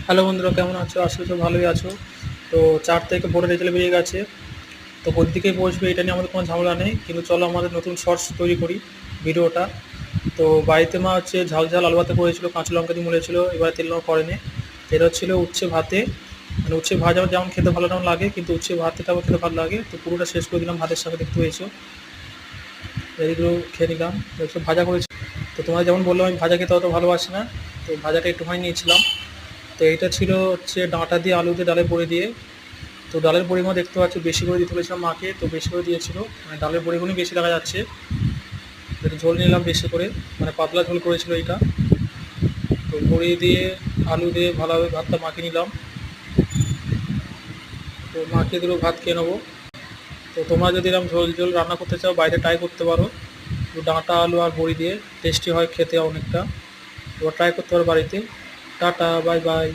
Hello বন্ধুরা, কেমন আছো? আশা করি সব ভালোই আছো। তো ৪ তারিখে বোর্ডের রেজাল্ট বেরিয়ে গেছে। তো কোন দিকে বসবে এটা নিয়ে আমাদের কোনো ঝামেলা নেই। কিন্তু চলো আমাদের নতুন শর্টস তৈরি করি ভিডিওটা। তো বাড়িতে মা হচ্ছে ঝাল ঝাল আলু ভাতে করেছিল, কাঁচা লঙ্কা দিয়ে মুড়েছিল, এবার তেল লঙ্কা করেনি। তো এটা ছিল উচ্ছে ভাতে, মানে উচ্ছে ভাজা যেমন খেতে ভালো তেমন লাগে, কিন্তু উচ্ছে ভাতেটাও খেতে ভালো লাগে। তো পুরোটা শেষ করে দিলাম ভাতের সাথে, দেখতে পেয়েছো। এগুলো খেয়ে নিলাম। একটু ভাজা করেছি। তো তোমরা যেমন বললাম আমি ভাজা খেতে অত ভালোবাসি না, তো ভাজাটা একটুখানি নিয়েছিলাম। তো এইটা ছিল হচ্ছে ডাঁটা দিয়ে আলু দিয়ে ডালের বড়ি দিয়ে। তো ডালের বড়িগুলো দেখতে পাচ্ছি বেশি করে দিতে বলেছিলাম মাকে, তো বেশি করে দিয়েছিল, মানে ডালের বড়িগুলোই বেশি দেখা যাচ্ছে। একটু ঝোল নিলাম বেশি করে, মানে পাতলা ঝোল করেছিল এইটা। তো বড়ি দিয়ে আলু দিয়ে ভালোভাবে ভাতটা মাখিয়ে নিলাম। তো মাখিয়ে দিলেও ভাত খেয়ে নেবো। তো তোমরা যদি এরকম ঝোল ঝোল রান্না করতে চাও বাইরে ট্রাই করতে পারো। তো ডাঁটা আলু আর বড়ি দিয়ে টেস্টি হয় খেতে অনেকটা। এবার ট্রাই করতে পারো বাড়িতে। Tata, bye bye.